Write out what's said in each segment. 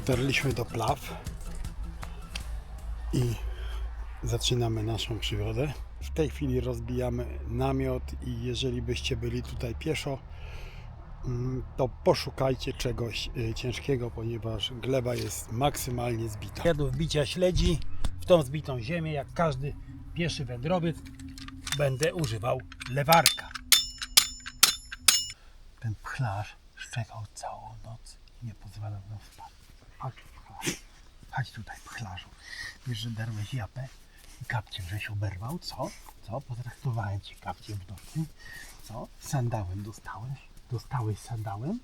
Dotarliśmy do Plaw i zaczynamy naszą przygodę. W tej chwili rozbijamy namiot i jeżeli byście byli tutaj pieszo, to poszukajcie czegoś ciężkiego, ponieważ gleba jest maksymalnie zbita. Do wbicia śledzi w tą zbitą ziemię, jak każdy pieszy wędrowiec, będę używał lewarka. Ten pchlarz szczekał całą noc i nie pozwalał nam spać. Chodź pchlarz, chodź tutaj pchlarzu. Wiesz, że darłeś japę i kapciem żeś oberwał, co? Co? Potraktowałem cię kapciem w nocy, co? Sandałem dostałeś sandałem?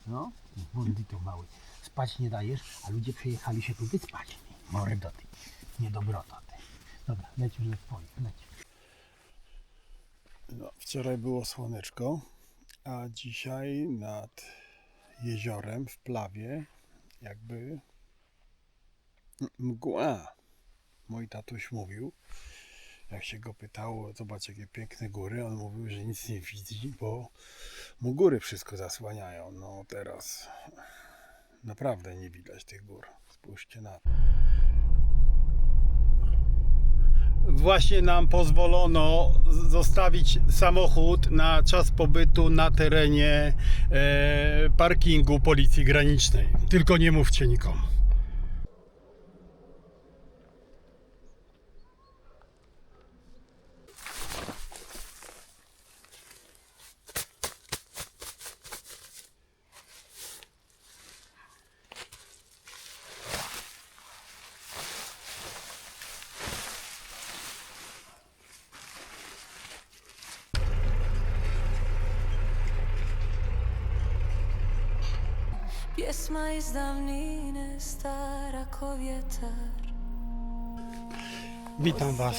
No, bandyto mały. Spać nie dajesz, a ludzie przyjechali się tu wyspać. Mordo ty, niedobroto ty. Dobra, leć już ze swoich, leć. No, wczoraj było słoneczko, a dzisiaj nad jeziorem w Plawie jakby mgła. Mój tatuś mówił, jak się go pytało, zobacz jakie piękne góry, on mówił, że nic nie widzi, bo mu góry wszystko zasłaniają. No teraz naprawdę nie widać tych gór. Spójrzcie na to. Właśnie nam pozwolono zostawić samochód na czas pobytu na terenie parkingu Policji Granicznej. Tylko nie mówcie nikomu. Pjesma iz davnine, stara ko vjetar. Witam Was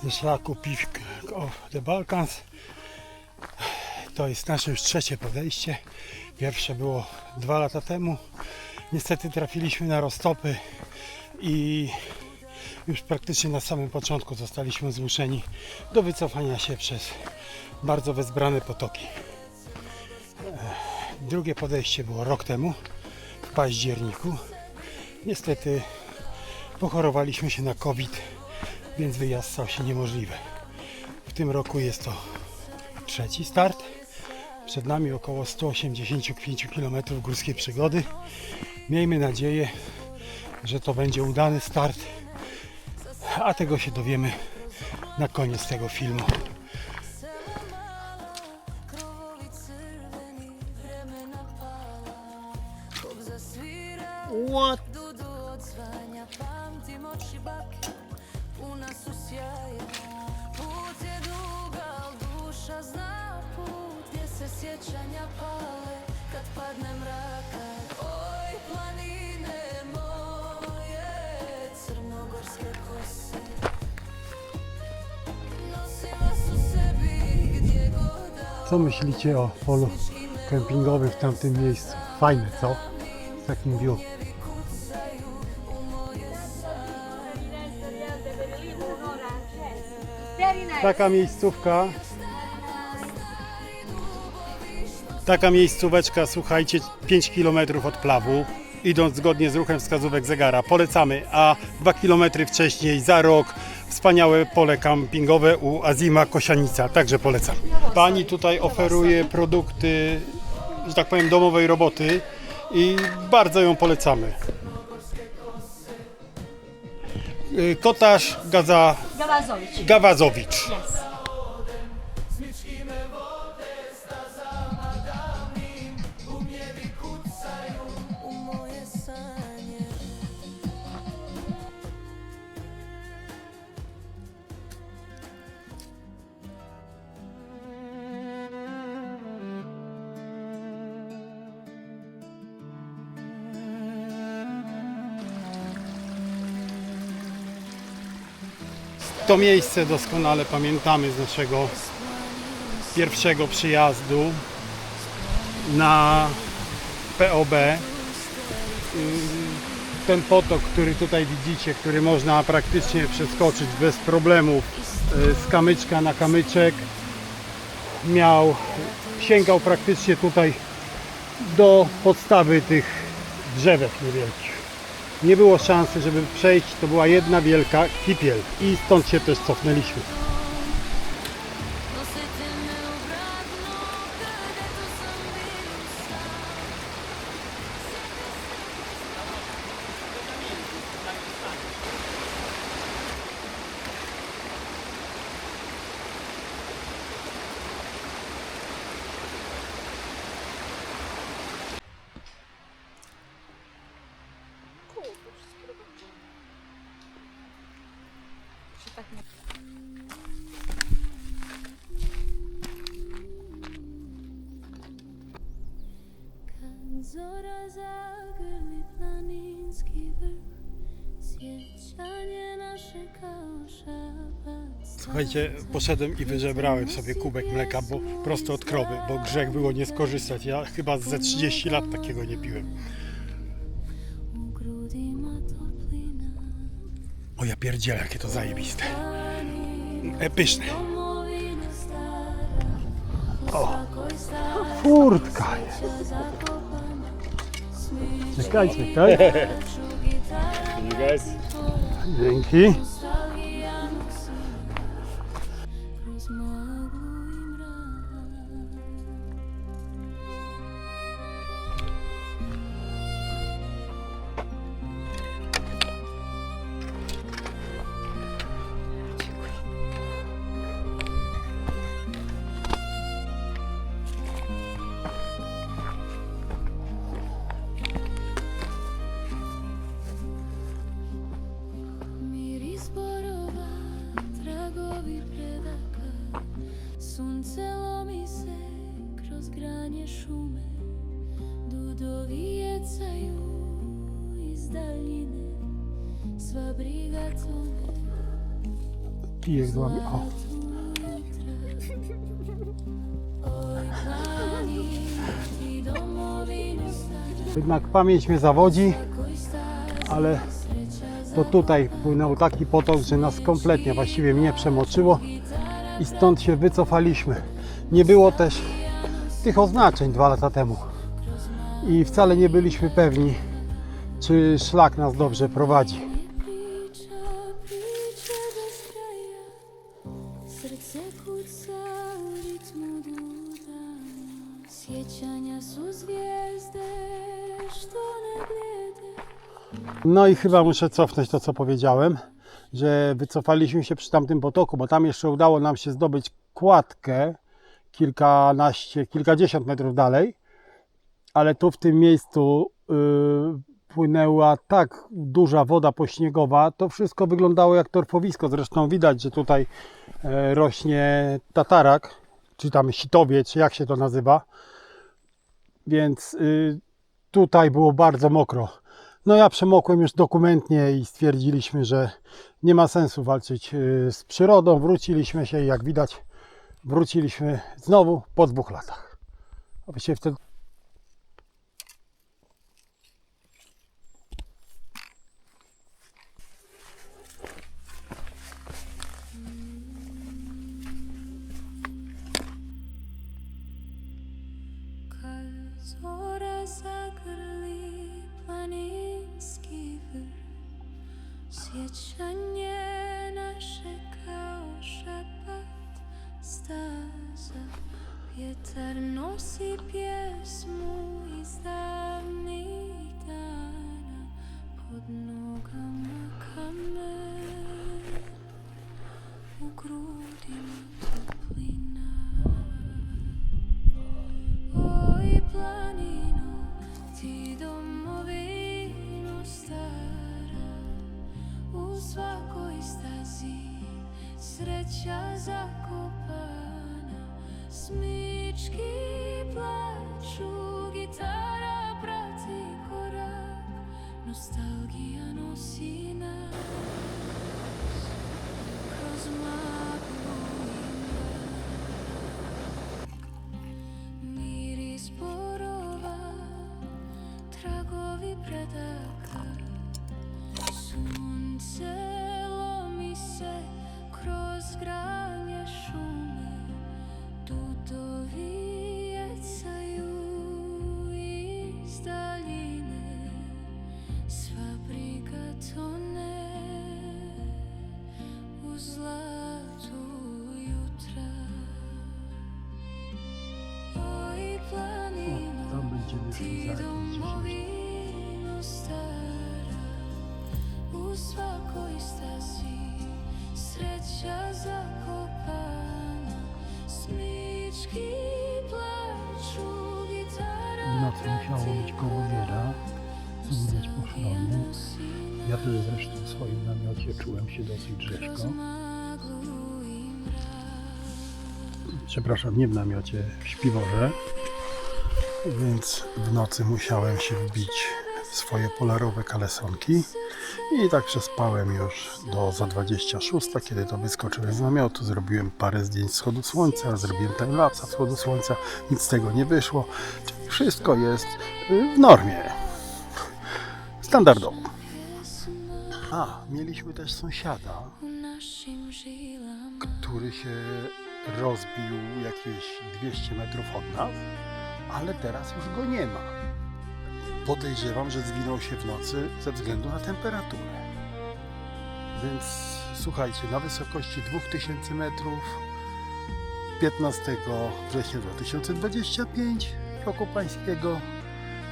ze szlaku Pivk of the Balkans. To jest nasze już trzecie podejście. Pierwsze było 2 lata temu. Niestety trafiliśmy na roztopy i już praktycznie na samym początku zostaliśmy zmuszeni do wycofania się przez bardzo wezbrane potoki. Drugie podejście było rok temu, w październiku. Niestety pochorowaliśmy się na COVID, więc wyjazd stał się niemożliwy. W tym roku jest to trzeci start. Przed nami około 185 km górskiej przygody. Miejmy nadzieję, że to będzie udany start, a tego się dowiemy na koniec tego filmu. What? Co myślicie o polu kempingowym w tamtym miejscu? Fajne, co? Z takim view. Taka miejscóweczka, słuchajcie, 5 km od Plawu, idąc zgodnie z ruchem wskazówek zegara. Polecamy, a 2 km wcześniej, za rok, wspaniałe pole kampingowe u Azima Kosianica, także polecam. Pani tutaj oferuje produkty, że tak powiem, domowej roboty i bardzo ją polecamy. Kotarz Gawazowicz. Yes. To miejsce doskonale pamiętamy z naszego pierwszego przyjazdu na POB. Ten potok, który tutaj widzicie, który można praktycznie przeskoczyć bez problemu z kamyczka na kamyczek, sięgał praktycznie tutaj do podstawy tych drzewek niewielkich. Nie było szansy, żeby przejść, to była jedna wielka kipiel i stąd się też cofnęliśmy. Досетиме обратно, където съм бил сам. Zora zagrli planinski vrh, sjećanje naszego szapa. Słuchajcie, poszedłem i wyżebrałem sobie kubek mleka, bo prosto od krowy, bo grzech było nie skorzystać. Ja chyba ze 30 lat takiego nie piłem. U grudi ma toplina, O ja pierdzielę, jakie to zajebiste. Pyszne. domovina stara, u svakoj stari Furtka jest. kuća zakopana, Czekajcie, tak? smiču gitara, Dzięki. nostalgija nosi kroz maglu i mrak. Miris borova, tragovi predaka, sunce lomi se kroz granje šume, dudovi jecaju iz daljine, sva briga tome, Pijek z wami. O. oj plani ti domovinu stara, Jednak pamięć mnie zawodzi, koji stara ale sreća to tutaj płynął taki potok, że nas kompletnie właściwie mnie przemoczyło i stąd się wycofaliśmy. Nie było też tych oznaczeń 2 lata temu i wcale nie byliśmy pewni, czy szlak nas dobrze prowadzi. Priča, priče bez kraja, srce kuca u ritmu dudanja, sjećanja su zvijezde što ne blijede. No i chyba muszę cofnąć to, co powiedziałem, że wycofaliśmy się przy tamtym potoku, bo tam jeszcze udało nam się zdobyć kładkę kilkanaście, kilkadziesiąt metrów dalej, ale tu w tym miejscu płynęła tak duża woda pośniegowa, to wszystko wyglądało jak torfowisko. Zresztą widać, że tutaj rośnie tatarak, czy tam sitowie, czy jak się to nazywa, więc tutaj było bardzo mokro. No ja przemokłem już dokumentnie i stwierdziliśmy, że nie ma sensu walczyć z przyrodą. Wróciliśmy się i jak widać wróciliśmy znowu po 2 latach. Oczywiście wtedy Kad zora zagrli planinski vrh, sjećanje naše kao šepat staza, vjetar nosi pjesmu iz davnih dana, pod nogama kamen, u grudima toplina. Oj planino, ti domovino stara, u svakoj stazi sreća zakopana, smički plaču, gitara prati korak, nostalgija nosi nas kroz maglu i mrak. Miris borova, tragovi predaka, sunce lomi se kroz granje šume, dudovi jecaju iz daljine, Będzie wyszło za jakieś 10 domovinu stara, u svakoj stazi sreća zakopana, smyczki plaču, gitara W nocy musiało być koło wiera, co widać po szronie. Ja wtedy zresztą w swoim namiocie czułem się dosyć rzeźko. Przepraszam, nie w namiocie, w śpiworze. Więc w nocy musiałem się wbić w swoje polarowe kalesonki i tak przespałem już do za 26, kiedy to wyskoczyłem z namiotu, zrobiłem parę zdjęć wschodu słońca, zrobiłem timelapsa wschodu słońca, nic z tego nie wyszło, czyli wszystko jest w normie, standardowo. A, mieliśmy też sąsiada, który się rozbił jakieś 200 metrów od nas, ale teraz już go nie ma. Podejrzewam, że zwinął się w nocy ze względu na temperaturę. Więc słuchajcie, na wysokości 2000 metrów 15 września 2025 roku pańskiego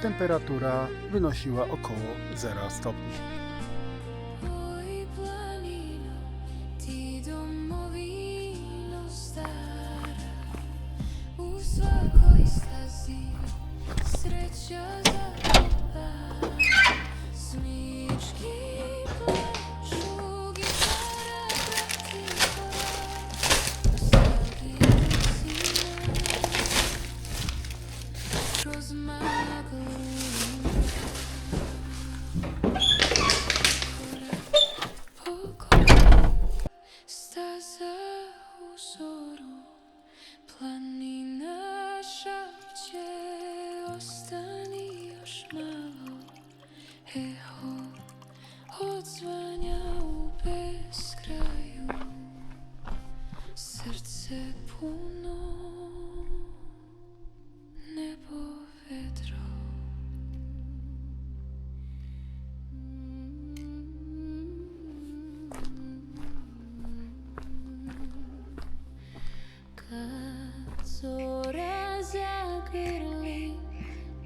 temperatura wynosiła około 0 stopni. Oj, planino, ti domovino stara, u svakoj stazi sreća zakopana, smyczki plaču, gitara prati korak, nostalgija nosi kroz maglu. Staza uzoru, planina šapće, ostani još malo. Eho odzvanja u beskraju, srce puno, nebo vedro. Kad zora zagrli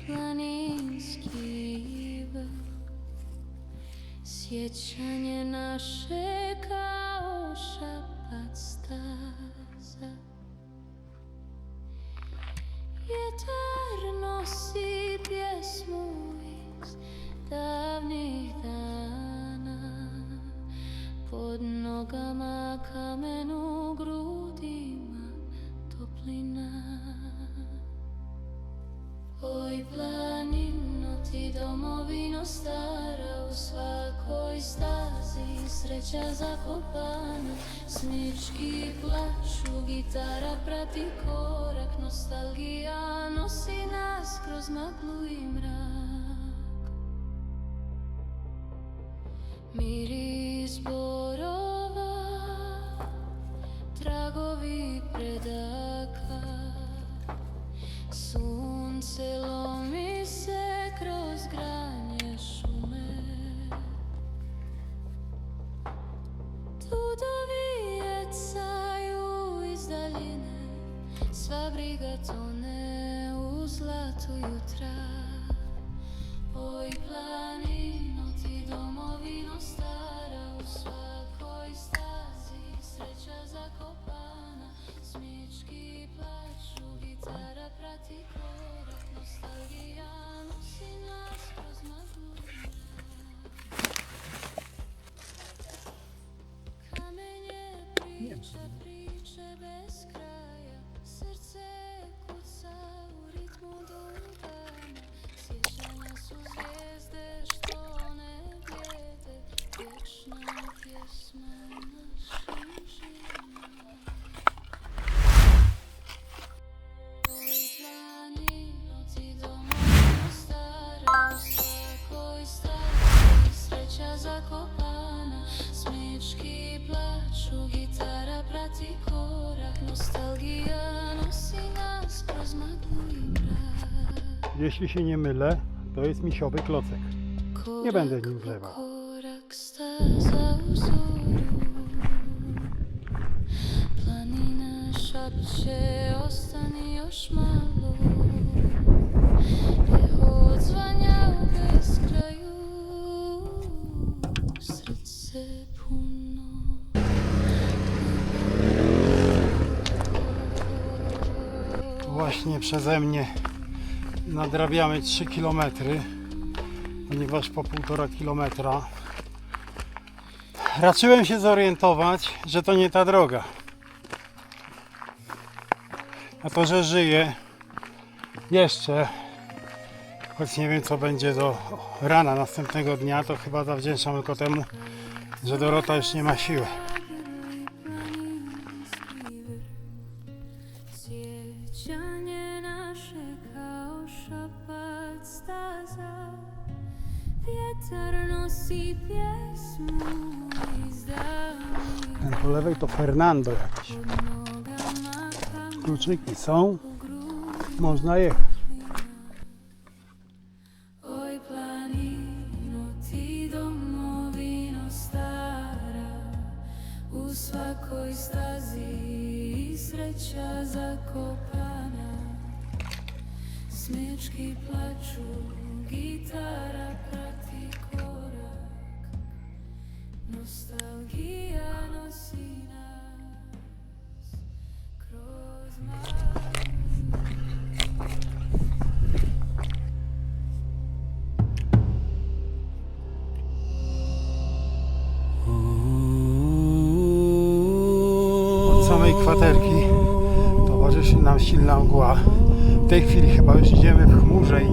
planinski vrh, sjećanje naše kao šapat staza. Vjetar nosi pjesmu iz davnih dana, pod nogama kamen, u grudima toplina. Oj, planino, ti domovino stara, u svakoj stazi sreća zakopana, smyczki plaču, gitara prati korak, nostalgija nosi nas kroz maglu i mrak. Miris borova, tragovi predaka, sunce lomi se kroz granje šume. Dudovi jecaju iz daljine, sva briga tone u zlatu jutra. Oj, planino, ti domovino stara, u svakoj stazi sreća zakopana, smyczki plaču, gitara prati korak, nostalgija nosi nas kroz maglu. Kamenje priče bez kraja, srce kuca u ritmu dugana, sjećanja su zvijezde što ne blijede, vječna pjesma našim živima. Oj, planino, ti domovino stara, u svakoj stazi sreća zakopana, smyczki plaču, gitara prati korak, nostalgija nosi nas kroz maglu i mrak. Jeśli się nie mylę, to jest misiowy klocek. Nie będę nim zlewał. Korak staza uzoru, planina šapće, ostani još malo. Właśnie przeze mnie nadrabiamy 3 km, ponieważ po 1,5 kilometra raczyłem się zorientować, że to nie ta droga. A to, że żyję jeszcze, choć nie wiem co będzie do rana następnego dnia, to chyba zawdzięczam tylko temu, że Dorota już nie ma siły. Sjećanje naše kao šapat staza, vjetar nosi pjesmu iz davnih Ten po lewej to Fernando jakiś. nogama kam Kluczyki są, można jechać. oj planino ti domovino stara, u svakoj stazi sreća zakopana, smječki plaču, gitara prati korak, nostalgija nosi nas kroz Od samej kwaterki towarzyszy nam silna mgła. W tej chwili chyba już idziemy w chmurze i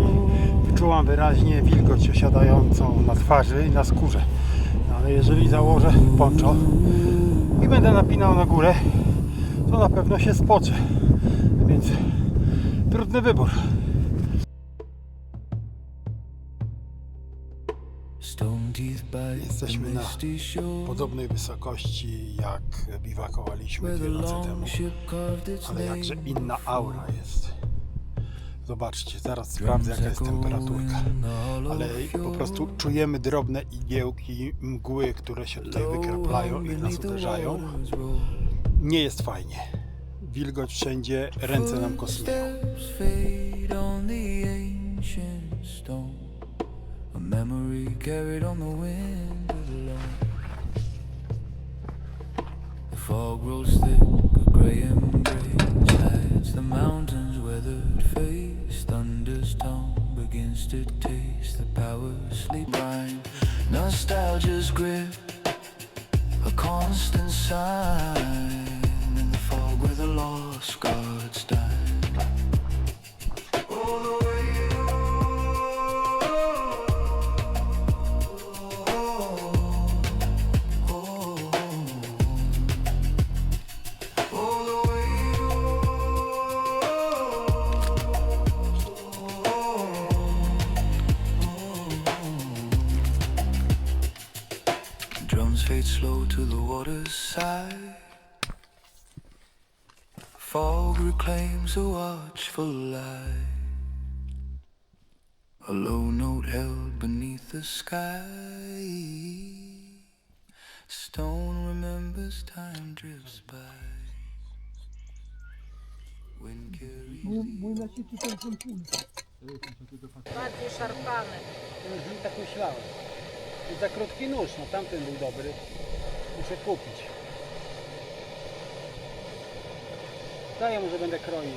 wyczułam wyraźnie wilgoć osiadającą na twarzy i na skórze. No, ale jeżeli założę poncho i będę napinał na górę, to na pewno się spoczę. Więc trudny wybór. Jesteśmy na podobnej wysokości jak biwakowaliśmy 2 noce temu, ale jakże inna aura jest. Zobaczcie, zaraz sprawdzę jaka jest temperaturka, ale po prostu czujemy drobne igiełki mgły, które się tutaj wykraplają i nas uderzają. Nie jest fajnie. Wilgoć wszędzie, ręce nam kosmieją. A memory carried on the wind alone. The fog rolls thick, a grey embrace hides the mountains' weathered face. Thunder's tongue begins to taste the power of sleep. Blind nostalgia's grip, a constant sign in the fog where the lost gods died. All the way fade slow to the water's side. Fog reclaims a watchful light. A low note held beneath the sky. Stone remembers time drifts by. Wind carries Bardziej szarpane. Tak myślałem. I za krótki nóż, no tamten był dobry. Muszę kupić. Daję mu, że będę kroił.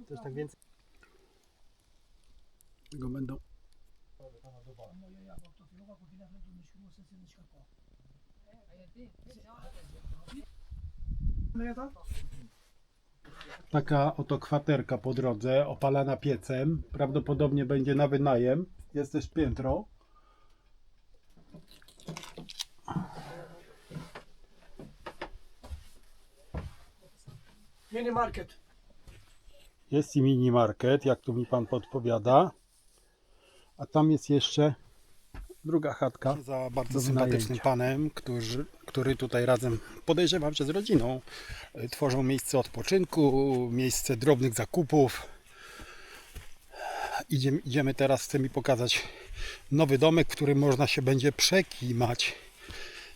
Też tak więcej. Go będą. Taka oto kwaterka po drodze, opalana piecem. Prawdopodobnie będzie na wynajem. Jest też piętro. Mini market. Jest i mini market, jak tu mi pan podpowiada. A tam jest jeszcze druga chatka. Za bardzo sympatycznym panem, który tutaj razem, podejrzewam, że z rodziną, tworzą miejsce odpoczynku, miejsce drobnych zakupów. Idziemy teraz, chce mi pokazać nowy domek, w którym można się będzie przekimać.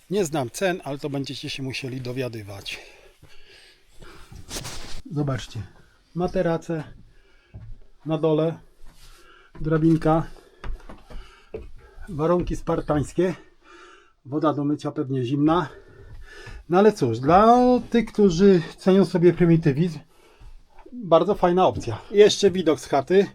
Nie znam cen, ale to będziecie się musieli dowiadywać. Zobaczcie, materace na dole, drabinka, warunki spartańskie. Woda do mycia pewnie zimna. No ale cóż, dla tych, którzy cenią sobie prymitywizm, bardzo fajna opcja. Jeszcze widok z chaty.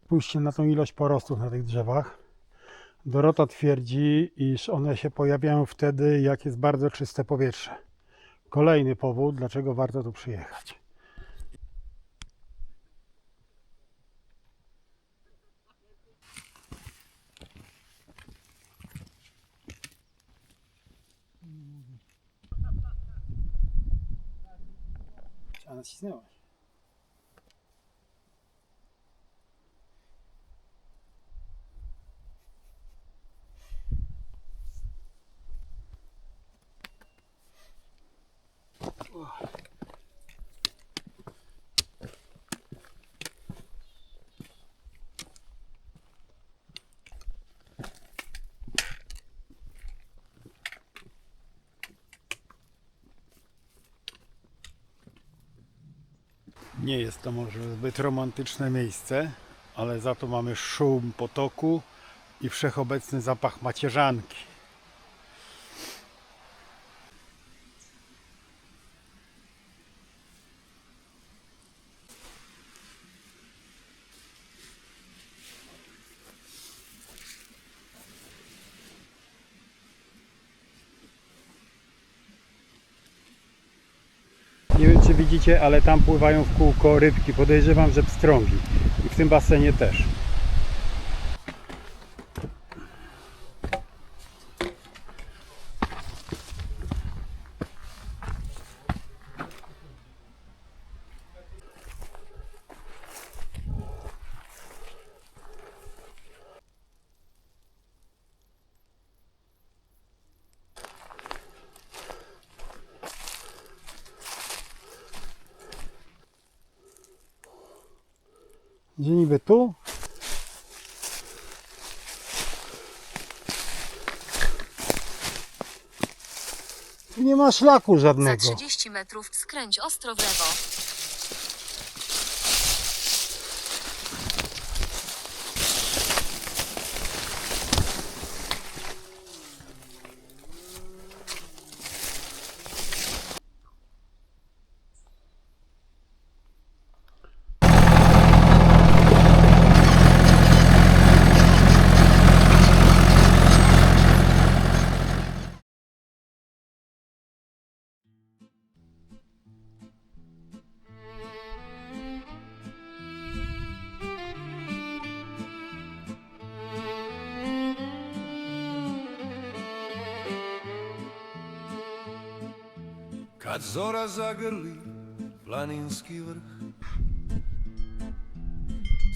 Spójrzcie na tą ilość porostów na tych drzewach. Dorota twierdzi, iż one się pojawiają wtedy, jak jest bardzo czyste powietrze. Kolejny powód, dlaczego warto tu przyjechać. A nacisnęłaś. Nie jest to może zbyt romantyczne miejsce, ale za to mamy szum potoku i wszechobecny zapach macierzanki. Nie wiem, czy widzicie, ale tam pływają w kółko rybki. Podejrzewam, że pstrągi. I w tym basenie też. Gdzie niby tu? Tu nie ma szlaku Za żadnego. 30 metrów skręć ostro w lewo. Kad zora zagrli planinski vrh,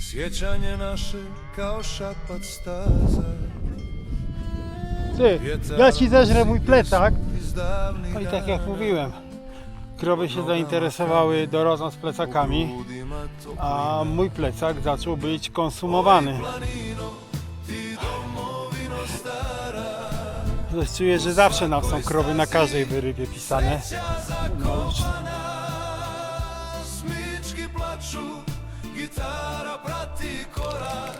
sjećanje naše kao šapat staza. Ty, ja ci zeżrę mój plecak. Iz davnih No i tak jak dana, mówiłem, krowy się zainteresowały Dorotą z plecakami, ljudima to a mój plecak zaczął być konsumowany. planino, ti domovino stara. Coś czuję, że zawsze nam są krowy na każdej wyrybie pisane. Zakopana, smyczki plaču, gitara prati korak.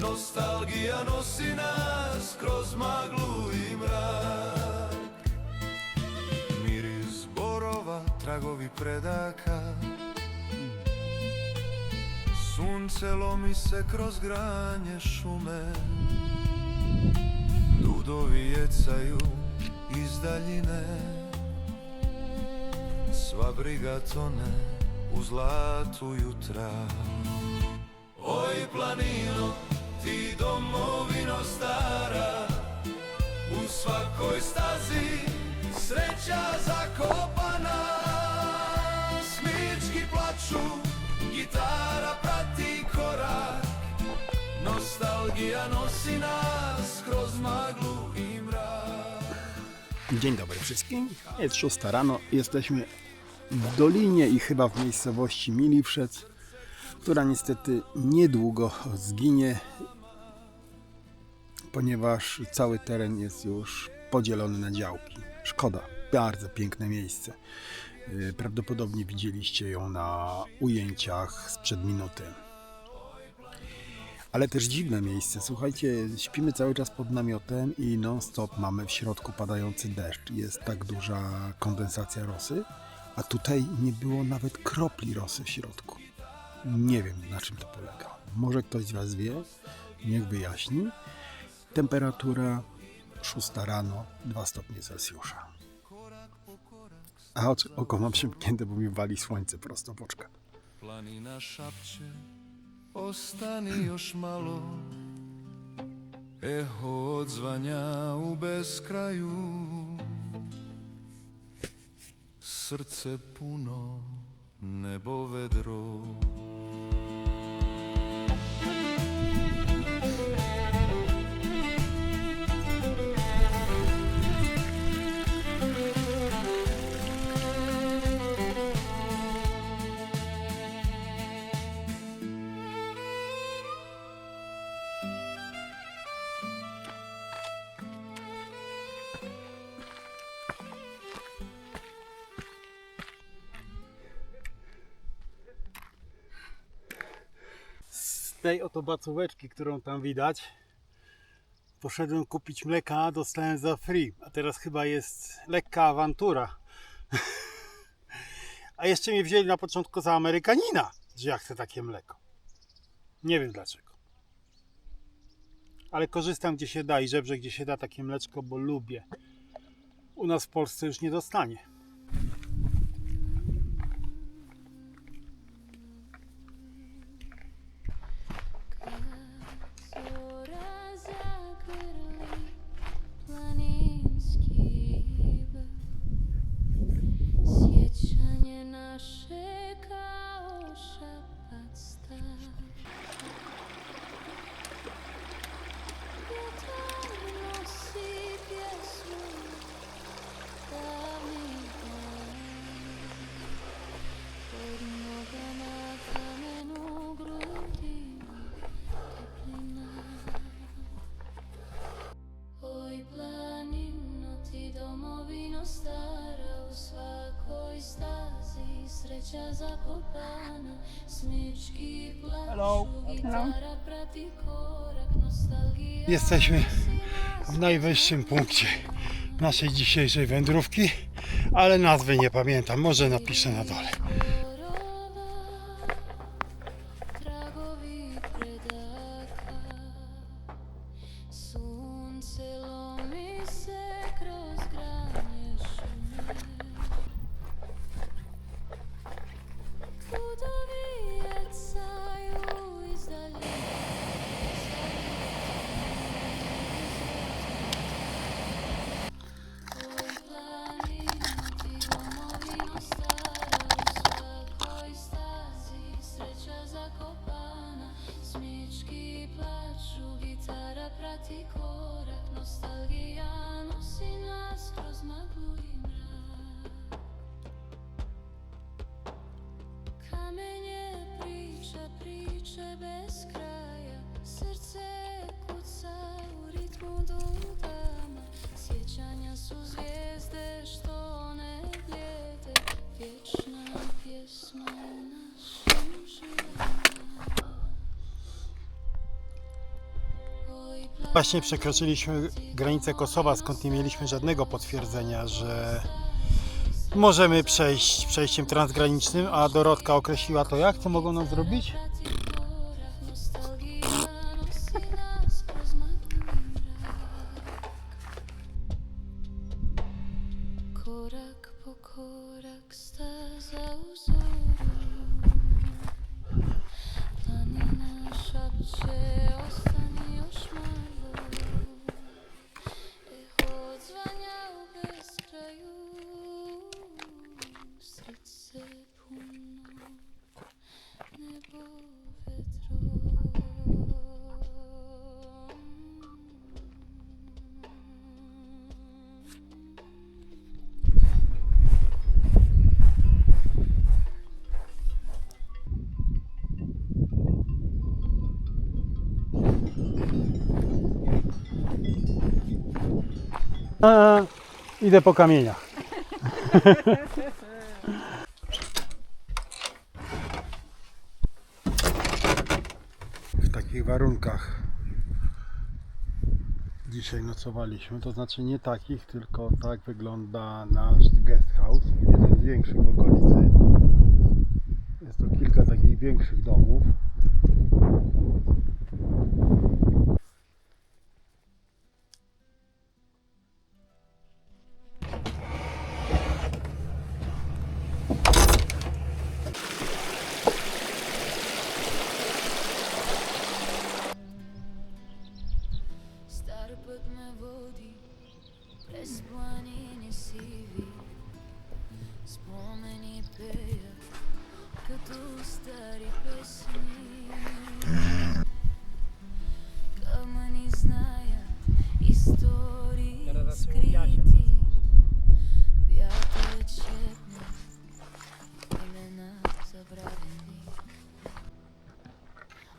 Nostalgija nosi nas kroz maglu i mrak. Miris borova, tragovi predaka. Sunce lomi se kroz granje šume. Dudovi jecaju iz daljine. Sva briga tone u zlatu jutra. Oj planino, ti domovino stara, u svakoj stazi sreća zakopana. Smički plaču, Nostalgija nosi nas kroz maglu i mrak. Dzień dobry wszystkim. Jest 6 rano. Jesteśmy w dolinie i chyba w miejscowości Miliwrzec, która niestety niedługo zginie, ponieważ cały teren jest już podzielony na działki. Szkoda, bardzo piękne miejsce. Prawdopodobnie widzieliście ją na ujęciach sprzed minuty. Ale też dziwne miejsce. Słuchajcie, śpimy cały czas pod namiotem i non-stop mamy w środku padający deszcz. Jest tak duża kondensacja rosy, a tutaj nie było nawet kropli rosy w środku. Nie wiem, na czym to polega. Może ktoś z Was wie? Niech wyjaśni. Temperatura 6 rano, 2 stopnie Celsjusza. A oko mam przymknięte, bo mi wali słońce prosto w oczka. Planina šapće, ostani još malo. Eho odzvanja u beskraju. Srce puno, nebo vedro. Z tej oto bacóweczki, którą tam widać, poszedłem kupić mleka, dostałem za free, a teraz chyba jest lekka awantura. A jeszcze mnie wzięli na początku za Amerykanina, że ja chcę takie mleko. Nie wiem dlaczego. Ale korzystam gdzie się da i żebrze gdzie się da takie mleczko, bo lubię. U nas w Polsce już nie dostanie. Zora zagrli planinski brd. Sjećanje naše kao šapat star. Vjetar nosi pjesmu davnih dana. Pod nogama kamenu grudi teplina. Oj planino ti domovino stara, u svakoj stazi sreća zakopana. Smyczki plaču, gitara prati korak, nostalgija. Jesteśmy w najwyższym punkcie naszej dzisiejszej wędrówki, ale nazwy nie pamiętam, może napiszę na dole. Tragovi predaka. Sunce lomi se kroz granje šume. Putovi jecaju iz daljine. Oj planino ti domovino stara, u svakoj stazi sreća zakopana. Smyczki plaču, gitara prati korak, nostalgija nosi nas kroz maglu i mrak. Kamenje priča, priče bez kraja, srce kuca u ritmu dudama. Sjećanja su zvijezde što ne blijede, vječna pjesma u našim žilama. Oj, Właśnie przekroczyliśmy granicę Kosowa, skąd nie mieliśmy żadnego potwierdzenia, że możemy przejść przejściem transgranicznym, a Dorotka określiła to jak? Co mogą nam zrobić? prati korak, nostalgija nosi nas kroz maglu i mrak. Korak po korak, staza u zoru. Planina šapće, ostani još malo. Eho odzvanja u beskraju. Srce puno, nebo Idę po kamieniach. W takich warunkach dzisiaj nocowaliśmy, to znaczy nie takich, tylko tak wygląda nasz guest house, jeden z większych w okolicy. Jest to kilka takich większych domów. Stare pot me vodi, prez planine sivi, spomeni peja, като стари песни. Камъни зная, истории скрити, вятърът шепне, имена забравени.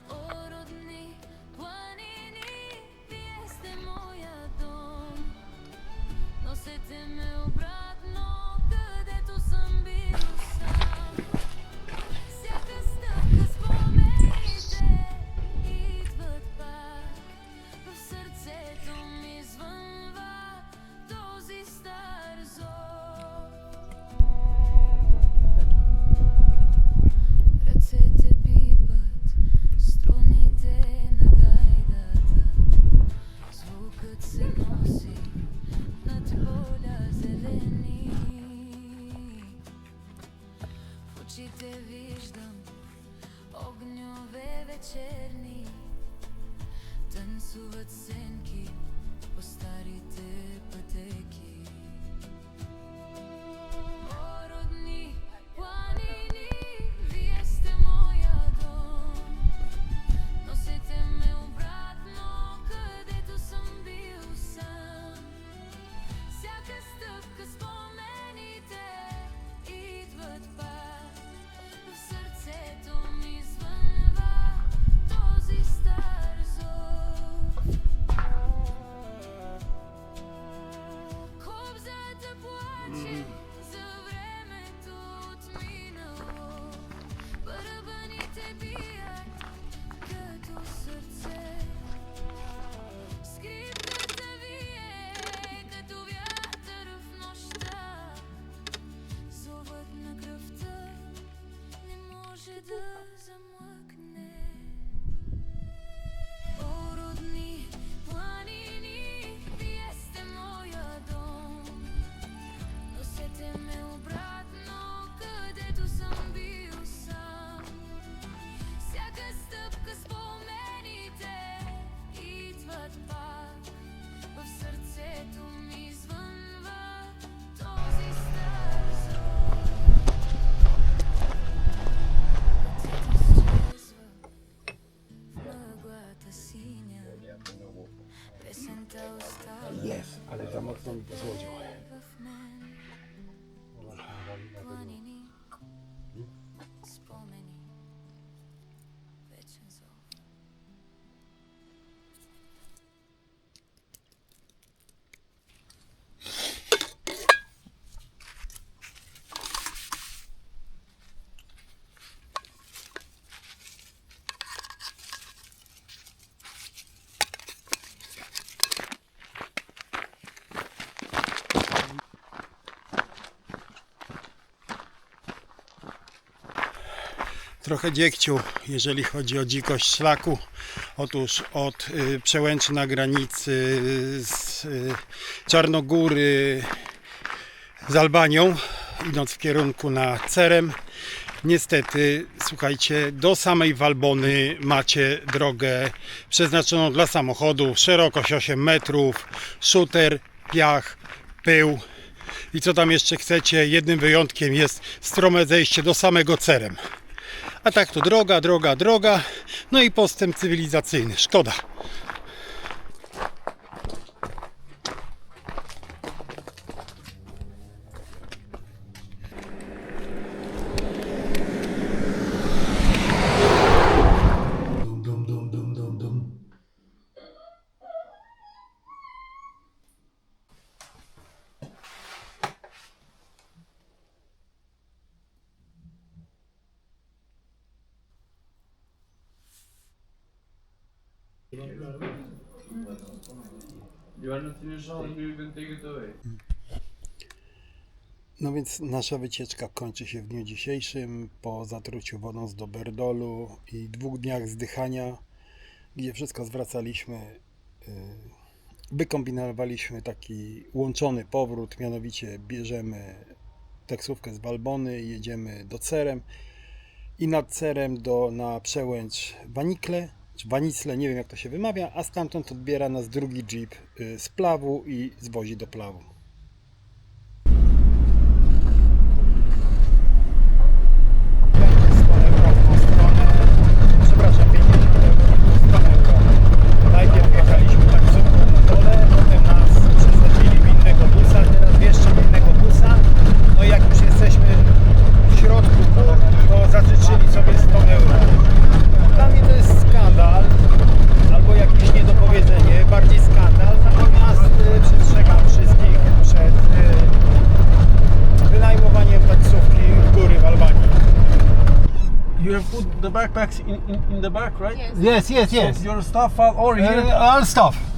О, родни планини, вие сте моя дом, носете ме обратно, където съм бил сам. Всяка стъпка спомените идват пак, в сърцето ми звънва този стар зов. Ръцете пипат струните на гайдата, звукът се носи над поля зелени. В очите виждам огньове вечерни, танцуват сенки по старите пътеки. О, родни планини, вие сте моя дом, носете ме обратно, където съм бил сам. Всяка стъпка спомените идват пак, в сърцето ми звънва този стар зов. Кобзата плаче за времето отминало, барабаните бият като сърце. Скрипката вие като вятър в нощта, зовът на кръвта не може да замлъкне. О, родни планини, вие сте моя дом, носете ме обратно, където съм бил сам. Всяка стъпка спомените идват пак, в сърцето ми звънва този стар зов. Изчезва в мъглата синя, песента остава Ale za mocno mi pozłodził. в мен. Планини, спомени, вечен зов. Trochę dziegciu, jeżeli chodzi o dzikość szlaku. Otóż od przełęczy na granicy z Czarnogóry z Albanią, idąc w kierunku na Cerem, niestety, słuchajcie, do samej Walbony macie drogę przeznaczoną dla samochodów, szerokość 8 metrów, szuter, piach, pył i co tam jeszcze chcecie. Jednym wyjątkiem jest strome zejście do samego Cerem. A tak to droga, droga, droga, no i postęp cywilizacyjny. Szkoda. Dum, dum, dum, dum, dum. No więc nasza wycieczka kończy się w dniu dzisiejszym po zatruciu wodą z Doberdolu i 2 dniach zdychania, gdzie wszystko zwracaliśmy. Wykombinowaliśmy taki łączony powrót, mianowicie bierzemy taksówkę z Balbony, jedziemy do Cerem i nad Cerem na przełęcz Wanikle, czy Wanicle, nie wiem jak to się wymawia, a stamtąd odbiera nas drugi jeep z Plawu i zwozi do Plawu. Przepraszam, 50 euro, 100 euro. Najpierw jechaliśmy taksówką na dole, potem nas przesadzili w innego busa, teraz jeszcze innego busa. No i jak już jesteśmy w środku, to zażyczyli sobie 100 euro. Dla mnie to jest skandal, albo jakieś niedopowiedzenie, bardziej skandal, natomiast przestrzegam wszystkich przed wynajmowaniem taksówki w góry w Albanii. You have put the backpacks in the back, right? Yes, yes, yes. Your stuff all here. All stuff.